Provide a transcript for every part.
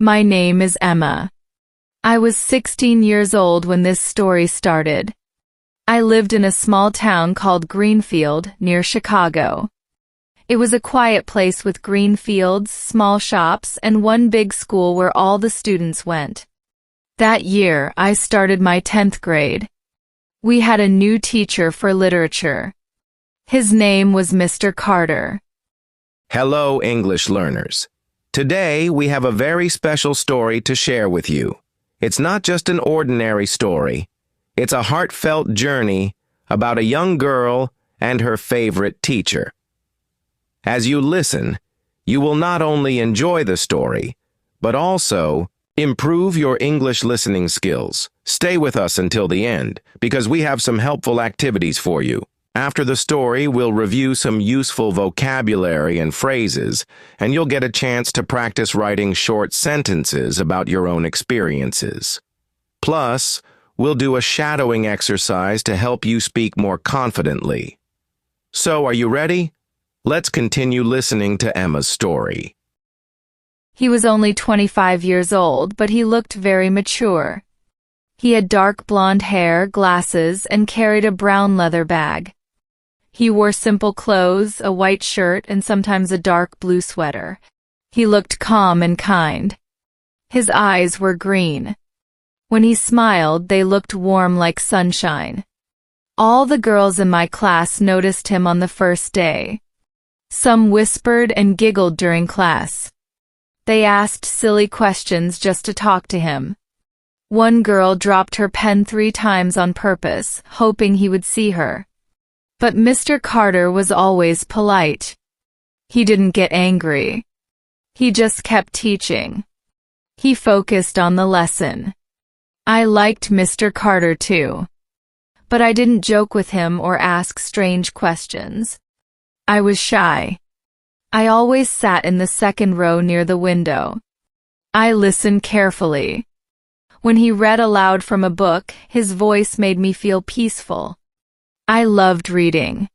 My name is Emma. I was 16 years old when this story started. I lived in a small town called Greenfield, near Chicago. It was a quiet place with green fields, small shops, and one big school where all the students went. That year, I started my 10th grade. We had a new teacher for literature. His name was Mr. Carter. Hello, English learners. Today, we have a very special story to share with you. It's not just an ordinary story. It's a heartfelt journey about a young girl and her favorite teacher. As you listen, you will not only enjoy the story, but also improve your English listening skills. Stay with us until the end, because we have some helpful activities for you. After the story, we'll review some useful vocabulary and phrases, and you'll get a chance to practice writing short sentences about your own experiences. Plus, we'll do a shadowing exercise to help you speak more confidently. So, are you ready? Let's continue listening to Emma's story. He was only 25 years old, but he looked very mature. He had dark blonde hair, glasses, and carried a brown leather bag. He wore simple clothes, a white shirt, and sometimes a dark blue sweater. He looked calm and kind. His eyes were green. When he smiled, they looked warm like sunshine. All the girls in my class noticed him on the first day. Some whispered and giggled during class. They asked silly questions just to talk to him. One girl dropped her pen 3 times on purpose, hoping he would see her. But Mr. Carter was always polite. He didn't get angry. He just kept teaching. He focused on the lesson. I liked Mr. Carter too. But I didn't joke with him or ask strange questions. I was shy. I always sat in the second row near the window. I listened carefully. When he read aloud from a book, his voice made me feel peaceful. I loved reading.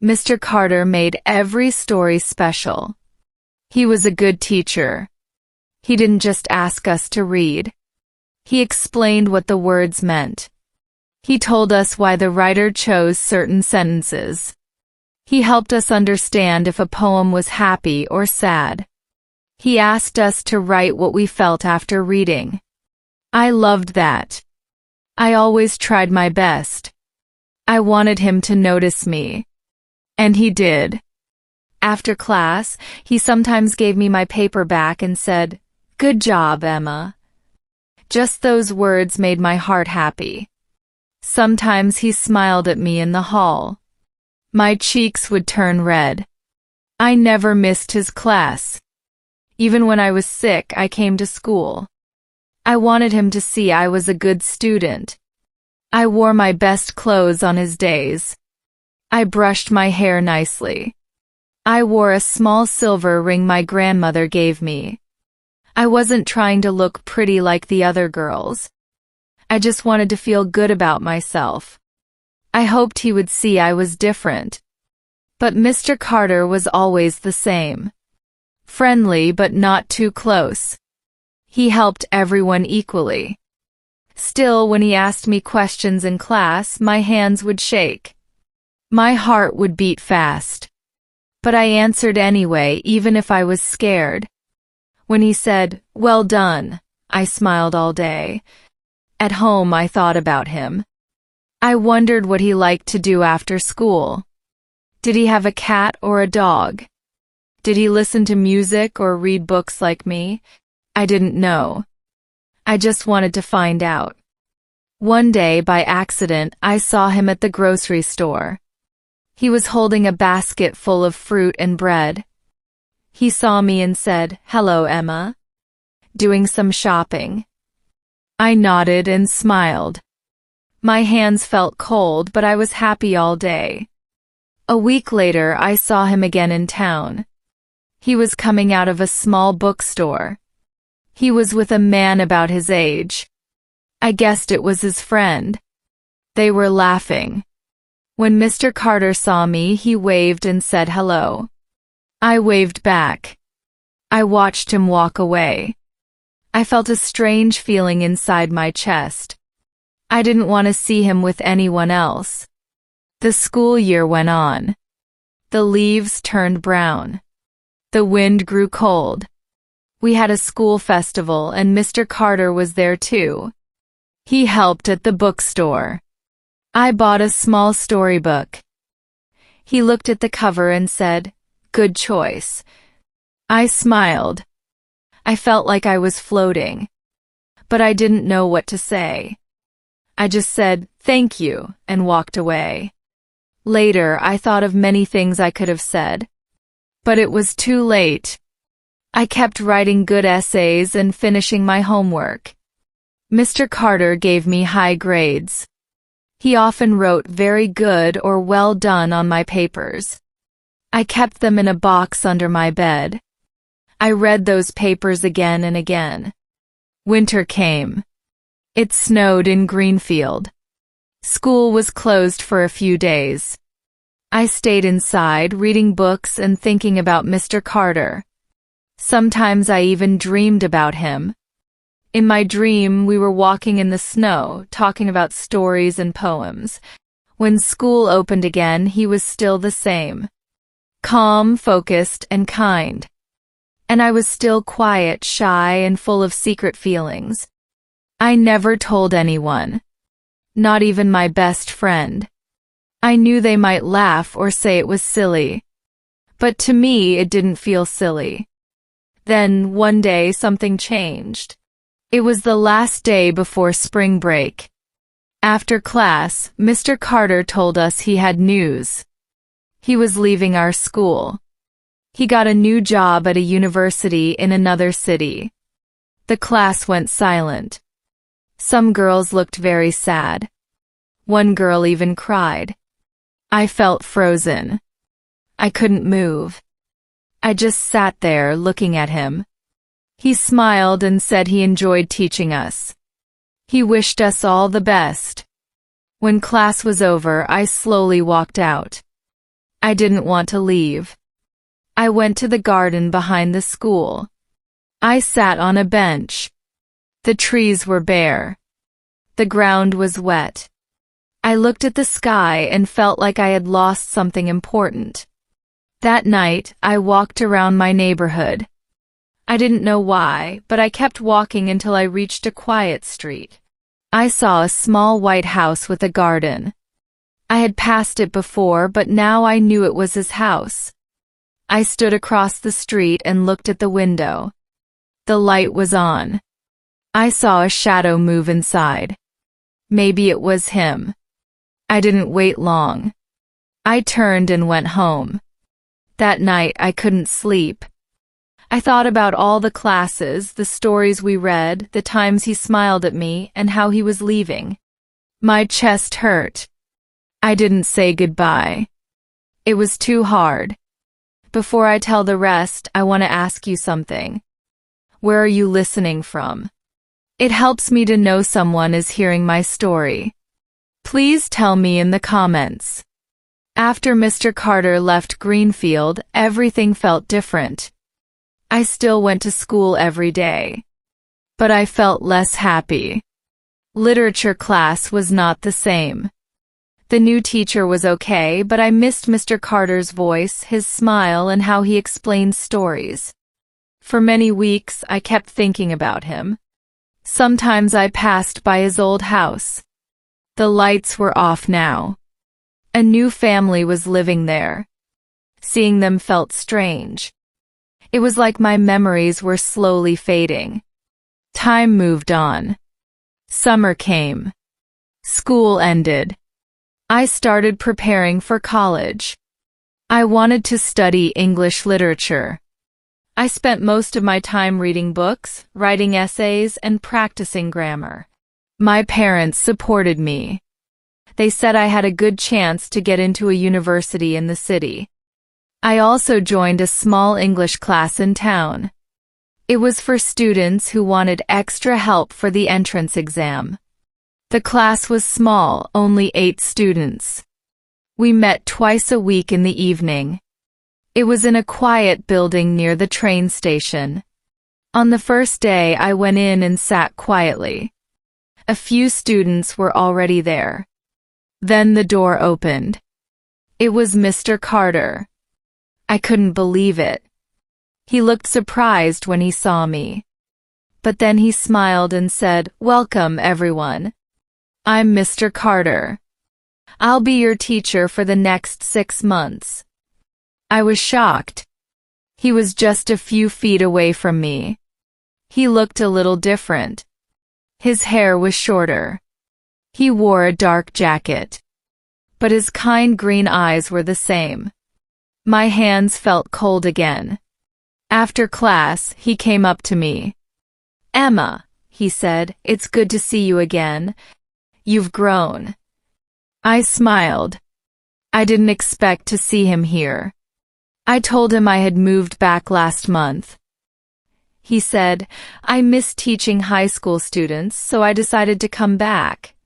Mr. Carter made every story special. He was a good teacher. He didn't just ask us to read. He explained what the words meant. He told us why the writer chose certain sentences. He helped us understand if a poem was happy or sad. He asked us to write what we felt after reading. I loved that. I always tried my best. I wanted him to notice me. And he did. After class, he sometimes gave me my paper back and said, "Good job, Emma." Just those words made my heart happy. Sometimes he smiled at me in the hall. My cheeks would turn red. I never missed his class. Even when I was sick, I came to school. I wanted him to see I was a good student. I wore my best clothes on his days. I brushed my hair nicely. I wore a small silver ring my grandmother gave me. I wasn't trying to look pretty like the other girls. I just wanted to feel good about myself. I hoped he would see I was different. But Mr. Carter was always the same. Friendly but not too close. He helped everyone equally. Still, when he asked me questions in class, my hands would shake. My heart would beat fast. But I answered anyway, even if I was scared. When he said, "Well done," I smiled all day. At home, I thought about him. I wondered what he liked to do after school. Did he have a cat or a dog? Did he listen to music or read books like me? I didn't know. I just wanted to find out. One day, by accident, I saw him at the grocery store. He was holding a basket full of fruit and bread. He saw me and said, "Hello, Emma. Doing some shopping?" I nodded and smiled. My hands felt cold, but I was happy all day. A week later, I saw him again in town. He was coming out of a small bookstore. He was with a man about his age. I guessed it was his friend. They were laughing. When Mr. Carter saw me, he waved and said hello. I waved back. I watched him walk away. I felt a strange feeling inside my chest. I didn't want to see him with anyone else. The school year went on. The leaves turned brown. The wind grew cold. We had a school festival and Mr. Carter was there too. He helped at the bookstore. I bought a small storybook. He looked at the cover and said, "Good choice." I smiled. I felt like I was floating. But I didn't know what to say. I just said, "Thank you," and walked away. Later, I thought of many things I could have said. But it was too late. I kept writing good essays and finishing my homework. Mr. Carter gave me high grades. He often wrote very good or well done on my papers. I kept them in a box under my bed. I read those papers again and again. Winter came. It snowed in Greenfield. School was closed for a few days. I stayed inside reading books and thinking about Mr. Carter. Sometimes I even dreamed about him. In my dream, we were walking in the snow, talking about stories and poems. When school opened again, he was still the same. Calm, focused, and kind. And I was still quiet, shy, and full of secret feelings. I never told anyone. Not even my best friend. I knew they might laugh or say it was silly. But to me, it didn't feel silly. Then, one day, something changed. It was the last day before spring break. After class, Mr. Carter told us he had news. He was leaving our school. He got a new job at a university in another city. The class went silent. Some girls looked very sad. One girl even cried. I felt frozen. I couldn't move. I just sat there looking at him. He smiled and said he enjoyed teaching us. He wished us all the best. When class was over, I slowly walked out. I didn't want to leave. I went to the garden behind the school. I sat on a bench. The trees were bare. The ground was wet. I looked at the sky and felt like I had lost something important. That night, I walked around my neighborhood. I didn't know why, but I kept walking until I reached a quiet street. I saw a small white house with a garden. I had passed it before, but now I knew it was his house. I stood across the street and looked at the window. The light was on. I saw a shadow move inside. Maybe it was him. I didn't wait long. I turned and went home. That night I couldn't sleep. I thought about all the classes, the stories we read, the times he smiled at me, and how he was leaving. My chest hurt. I didn't say goodbye. It was too hard. Before I tell the rest, I want to ask you something. Where are you listening from? It helps me to know someone is hearing my story. Please tell me in the comments. After Mr. Carter left Greenfield, everything felt different. I still went to school every day. But I felt less happy. Literature class was not the same. The new teacher was okay, but I missed Mr. Carter's voice, his smile, and how he explained stories. For many weeks, I kept thinking about him. Sometimes I passed by his old house. The lights were off now. A new family was living there. Seeing them felt strange. It was like my memories were slowly fading. Time moved on. Summer came. School ended. I started preparing for college. I wanted to study English literature. I spent most of my time reading books, writing essays, and practicing grammar. My parents supported me. They said I had a good chance to get into a university in the city. I also joined a small English class in town. It was for students who wanted extra help for the entrance exam. The class was small, only 8 students. We met twice a week in the evening. It was in a quiet building near the train station. On the first day, I went in and sat quietly. A few students were already there. Then the door opened. It was Mr. Carter. I couldn't believe it. He looked surprised when he saw me. But then he smiled and said, "Welcome, everyone. I'm Mr. Carter. I'll be your teacher for the next 6 months." I was shocked. He was just a few feet away from me. He looked a little different. His hair was shorter. He wore a dark jacket. But his kind green eyes were the same. My hands felt cold again. After class, he came up to me. "Emma," he said, "it's good to see you again. You've grown." I smiled. I didn't expect to see him here. I told him I had moved back last month. He said, "I miss teaching high school students, so I decided to come back."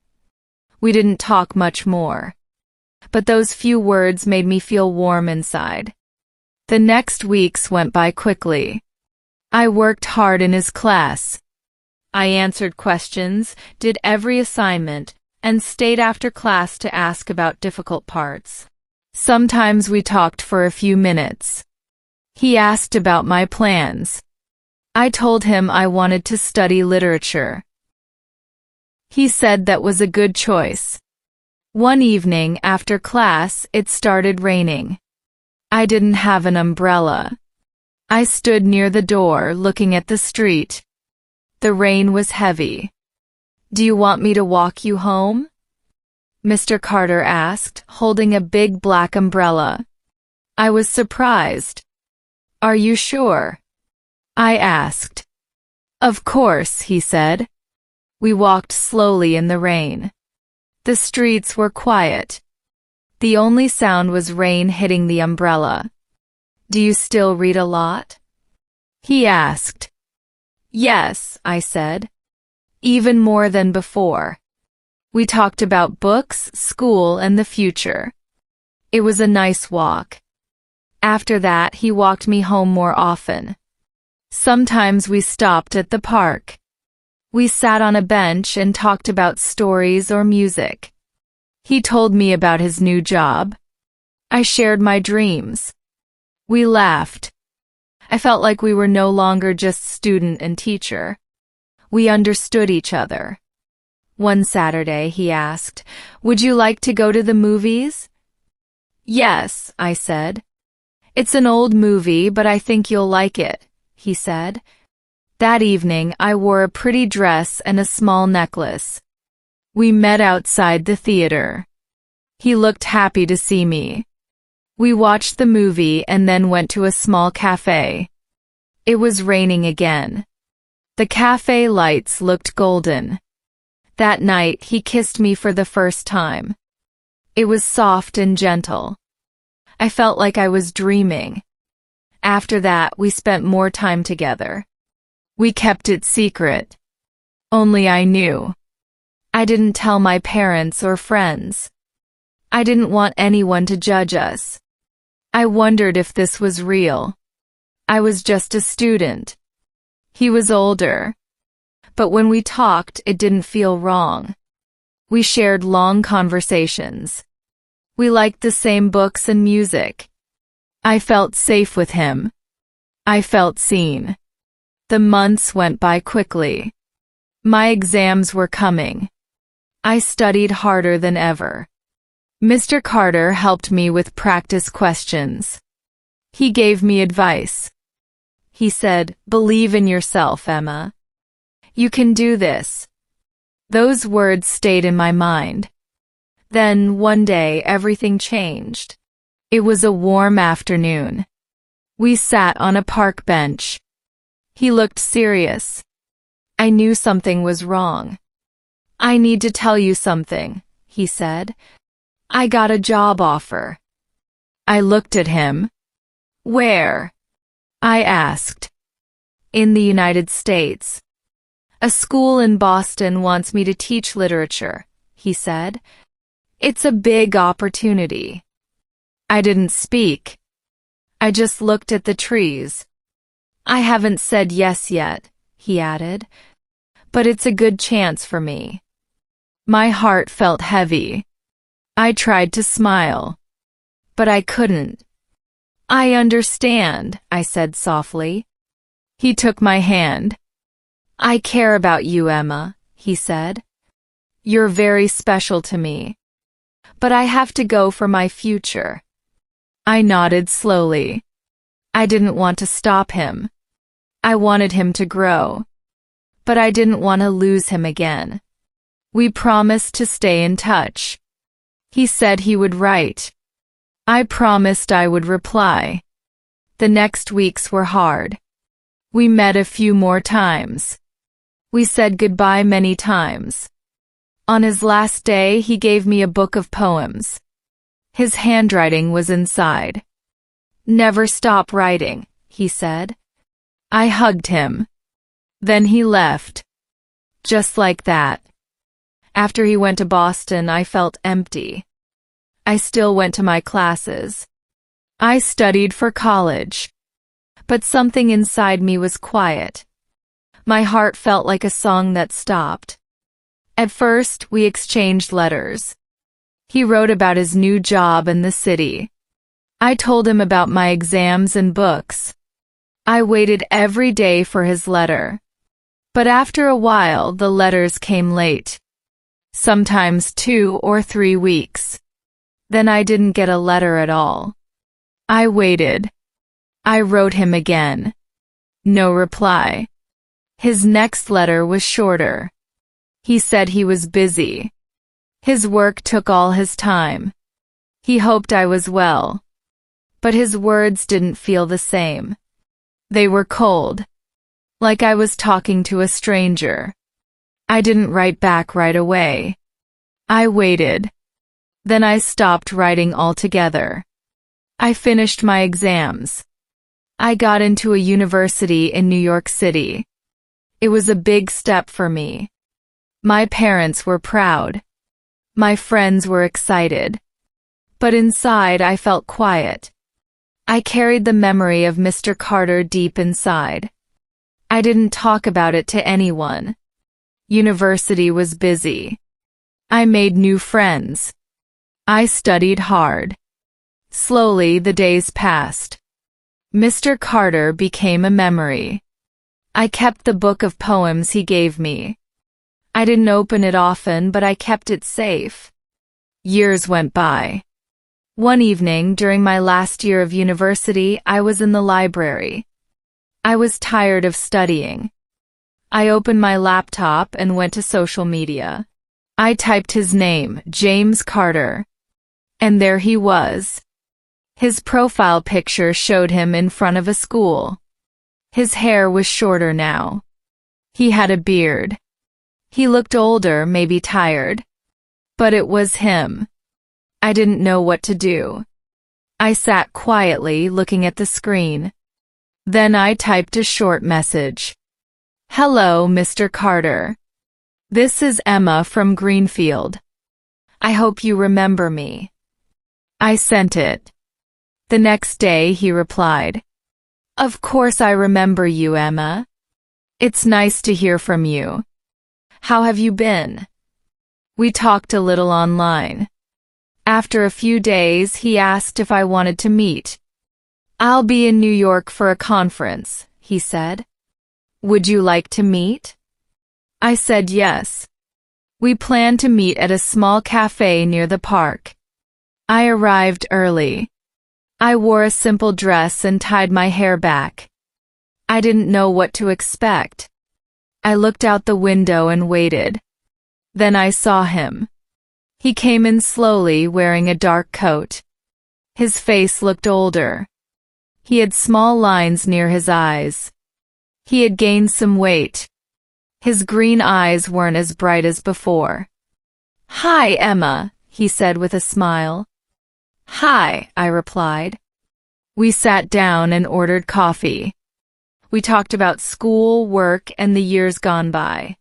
We didn't talk much more. But those few words made me feel warm inside. The next weeks went by quickly. I worked hard in his class. I answered questions, did every assignment, and stayed after class to ask about difficult parts. Sometimes we talked for a few minutes. He asked about my plans. I told him I wanted to study literature. He said that was a good choice. One evening after class, it started raining. I didn't have an umbrella. I stood near the door looking at the street. The rain was heavy. "Do you want me to walk you home?" Mr. Carter asked, holding a big black umbrella. I was surprised. "Are you sure?" I asked. "Of course," he said. We walked slowly in the rain. The streets were quiet. The only sound was rain hitting the umbrella. "Do you still read a lot?" he asked. "Yes," I said. "Even more than before." We talked about books, school, and the future. It was a nice walk. After that, he walked me home more often. Sometimes we stopped at the park. We sat on a bench and talked about stories or music. He told me about his new job. I shared my dreams. We laughed. I felt like we were no longer just student and teacher. We understood each other. One Saturday, he asked, "Would you like to go to the movies?" "Yes," I said. "It's an old movie, but I think you'll like it," he said. That evening, I wore a pretty dress and a small necklace. We met outside the theater. He looked happy to see me. We watched the movie and then went to a small cafe. It was raining again. The cafe lights looked golden. That night, he kissed me for the first time. It was soft and gentle. I felt like I was dreaming. After that, we spent more time together. We kept it secret. Only I knew. I didn't tell my parents or friends. I didn't want anyone to judge us. I wondered if this was real. I was just a student. He was older. But when we talked, it didn't feel wrong. We shared long conversations. We liked the same books and music. I felt safe with him. I felt seen. The months went by quickly. My exams were coming. I studied harder than ever. Mr. Carter helped me with practice questions. He gave me advice. He said, "Believe in yourself, Emma. You can do this." Those words stayed in my mind. Then, one day, everything changed. It was a warm afternoon. We sat on a park bench. He looked serious. I knew something was wrong. "I need to tell you something," he said. "I got a job offer." I looked at him. "Where?" I asked. "In the United States. A school in Boston wants me to teach literature," he said. "It's a big opportunity." I didn't speak. I just looked at the trees. I haven't said yes yet, he added, but it's a good chance for me. My heart felt heavy. I tried to smile, but I couldn't. I understand, I said softly. He took my hand. I care about you, Emma, he said. You're very special to me. But I have to go for my future. I nodded slowly. I didn't want to stop him. I wanted him to grow. But I didn't want to lose him again. We promised to stay in touch. He said he would write. I promised I would reply. The next weeks were hard. We met a few more times. We said goodbye many times. On his last day, he gave me a book of poems. His handwriting was inside. Never stop writing, he said. I hugged him. Then he left. Just like that. After he went to Boston, I felt empty. I still went to my classes. I studied for college. But something inside me was quiet. My heart felt like a song that stopped. At first, we exchanged letters. He wrote about his new job in the city. I told him about my exams and books. I waited every day for his letter. But after a while, the letters came late. Sometimes 2 or 3 weeks. Then I didn't get a letter at all. I waited. I wrote him again. No reply. His next letter was shorter. He said he was busy. His work took all his time. He hoped I was well. But his words didn't feel the same. They were cold. Like I was talking to a stranger. I didn't write back right away. I waited. Then I stopped writing altogether. I finished my exams. I got into a university in New York City. It was a big step for me. My parents were proud. My friends were excited. But inside I felt quiet. I carried the memory of Mr. Carter deep inside. I didn't talk about it to anyone. University was busy. I made new friends. I studied hard. Slowly the days passed. Mr. Carter became a memory. I kept the book of poems he gave me. I didn't open it often, but I kept it safe. Years went by. One evening during my last year of university, I was in the library. I was tired of studying. I opened my laptop and went to social media. I typed his name, James Carter. And there he was. His profile picture showed him in front of a school. His hair was shorter now. He had a beard. He looked older, maybe tired. But it was him. I didn't know what to do. I sat quietly looking at the screen. Then I typed a short message. Hello, Mr. Carter. This is Emma from Greenfield. I hope you remember me. I sent it. The next day he replied. Of course I remember you, Emma. It's nice to hear from you. How have you been? We talked a little online. After a few days he asked if I wanted to meet. I'll be in New York for a conference, he said. Would you like to meet? I said yes. We planned to meet at a small cafe near the park. I arrived early. I wore a simple dress and tied my hair back. I didn't know what to expect. I looked out the window and waited. Then I saw him. He came in slowly wearing a dark coat. His face looked older. He had small lines near his eyes. He had gained some weight. His green eyes weren't as bright as before. Hi, Emma, he said with a smile. Hi, I replied. We sat down and ordered coffee. We talked about school, work, and the years gone by.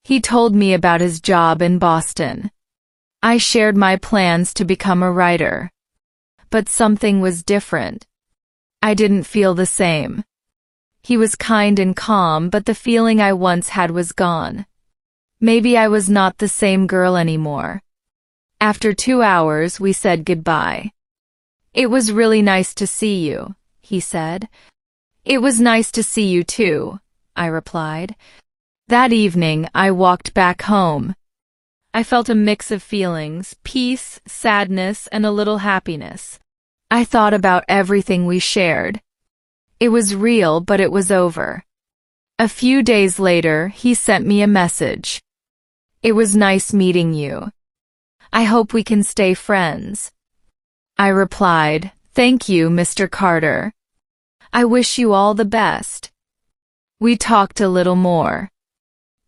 He told me about his job in Boston. I shared my plans to become a writer. But something was different. I didn't feel the same. He was kind and calm, but the feeling I once had was gone. Maybe I was not the same girl anymore. After 2 hours, we said goodbye. "It was really nice to see you," he said. "It was nice to see you too," I replied. That evening, I walked back home. I felt a mix of feelings: peace, sadness, and a little happiness. I thought about everything we shared. It was real, but it was over. A few days later, he sent me a message. "It was nice meeting you. I hope we can stay friends." I replied, "Thank you, Mr. Carter. I wish you all the best." We talked a little more.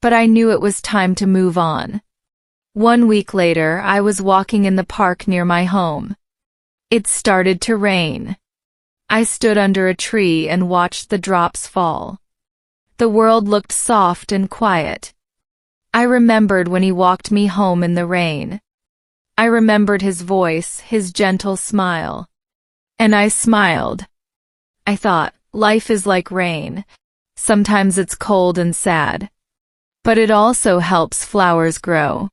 But I knew it was time to move on. 1 week later, I was walking in the park near my home. It started to rain. I stood under a tree and watched the drops fall. The world looked soft and quiet. I remembered when he walked me home in the rain. I remembered his voice, his gentle smile. And I smiled. I thought, life is like rain. Sometimes it's cold and sad. But it also helps flowers grow.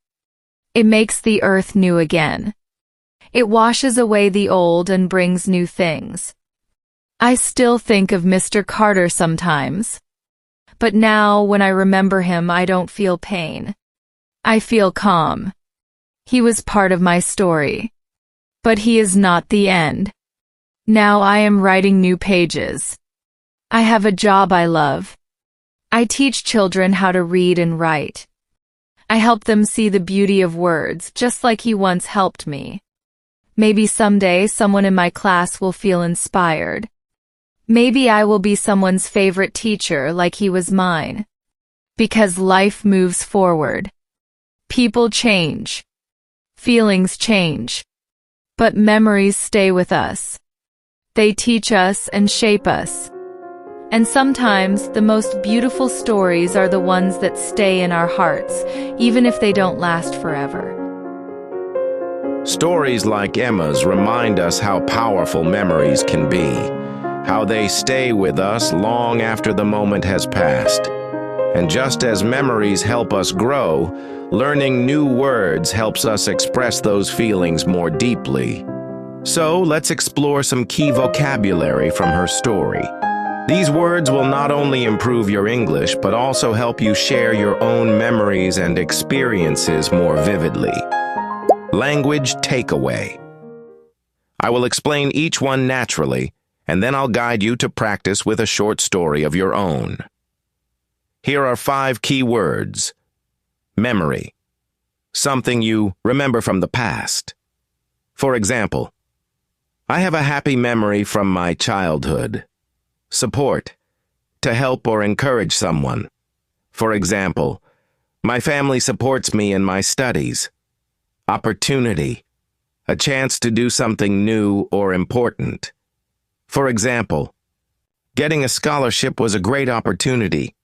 It makes the earth new again. It washes away the old and brings new things. I still think of Mr. Carter sometimes. But now, when I remember him, I don't feel pain. I feel calm. He was part of my story. But he is not the end. Now I am writing new pages. I have a job I love. I teach children how to read and write. I help them see the beauty of words, just like he once helped me. Maybe someday someone in my class will feel inspired. Maybe I will be someone's favorite teacher like he was mine. Because life moves forward. People change. Feelings change. But memories stay with us. They teach us and shape us. And sometimes the most beautiful stories are the ones that stay in our hearts, even if they don't last forever. Stories like Emma's remind us how powerful memories can be, how they stay with us long after the moment has passed. And just as memories help us grow, learning new words helps us express those feelings more deeply. So let's explore some key vocabulary from her story. These words will not only improve your English, but also help you share your own memories and experiences more vividly. Language takeaway. I will explain each one naturally, and then I'll guide you to practice with a short story of your own. Here are 5 key words. Memory. Something you remember from the past. For example, I have a happy memory from my childhood. Support. To help or encourage someone. For example, my family supports me in my studies. Opportunity. A chance to do something new or important. For example, getting a scholarship was a great opportunity.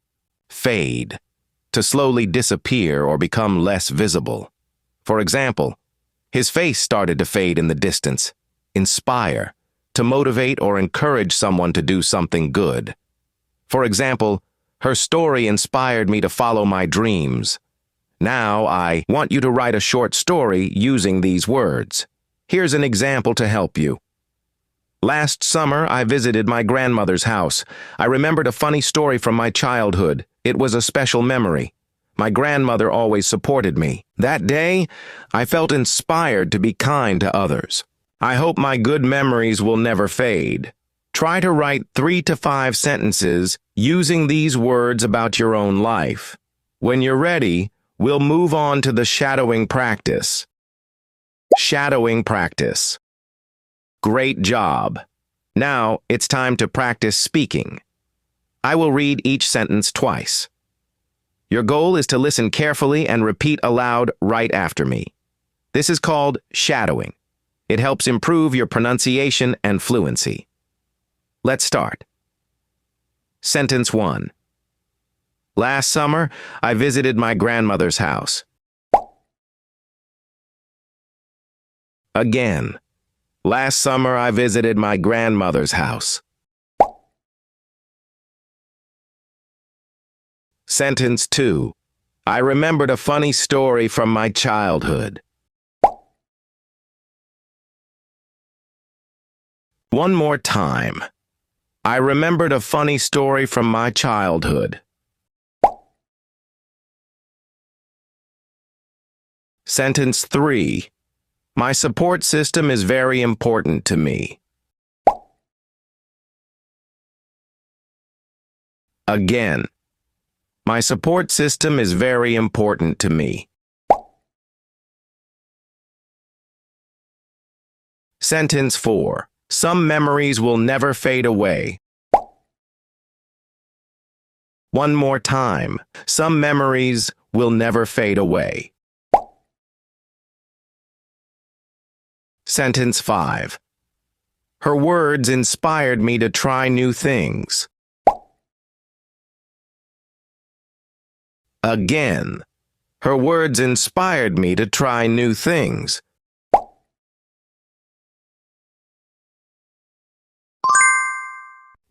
Fade. To slowly disappear or become less visible. For example, his face started to fade in the distance. Inspire. To motivate or encourage someone to do something good. For example, her story inspired me to follow my dreams. Now I want you to write a short story using these words. Here's an example to help you. Last summer, I visited my grandmother's house. I remembered a funny story from my childhood. It was a special memory. My grandmother always supported me. That day, I felt inspired to be kind to others. I hope my good memories will never fade. Try to write 3 to 5 sentences using these words about your own life. When you're ready, we'll move on to the shadowing practice. Shadowing practice. Great job. Now it's time to practice speaking. I will read each sentence twice. Your goal is to listen carefully and repeat aloud right after me. This is called shadowing. It helps improve your pronunciation and fluency. Let's start. Sentence 1. Last summer, I visited my grandmother's house. Again. Last summer, I visited my grandmother's house. Sentence 2. I remembered a funny story from my childhood. One more time. I remembered a funny story from my childhood. Sentence 3. My support system is very important to me. Again. My support system is very important to me. Sentence 4. Some memories will never fade away. One more time. Some memories will never fade away. Sentence 5. Her words inspired me to try new things. Again. Her words inspired me to try new things.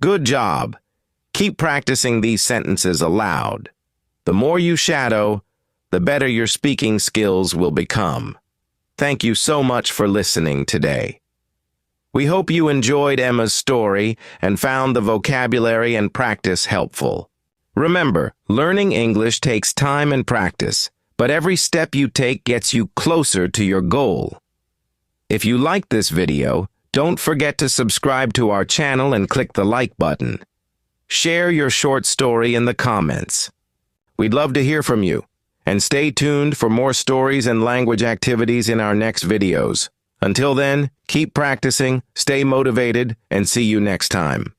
Good job. Keep practicing these sentences aloud. The more you shadow, the better your speaking skills will become. Thank you so much for listening today. We hope you enjoyed Emma's story and found the vocabulary and practice helpful. Remember, learning English takes time and practice, but every step you take gets you closer to your goal. If you liked this video, don't forget to subscribe to our channel and click the like button. Share your short story in the comments. We'd love to hear from you, and stay tuned for more stories and language activities in our next videos. Until then, keep practicing, stay motivated, and see you next time.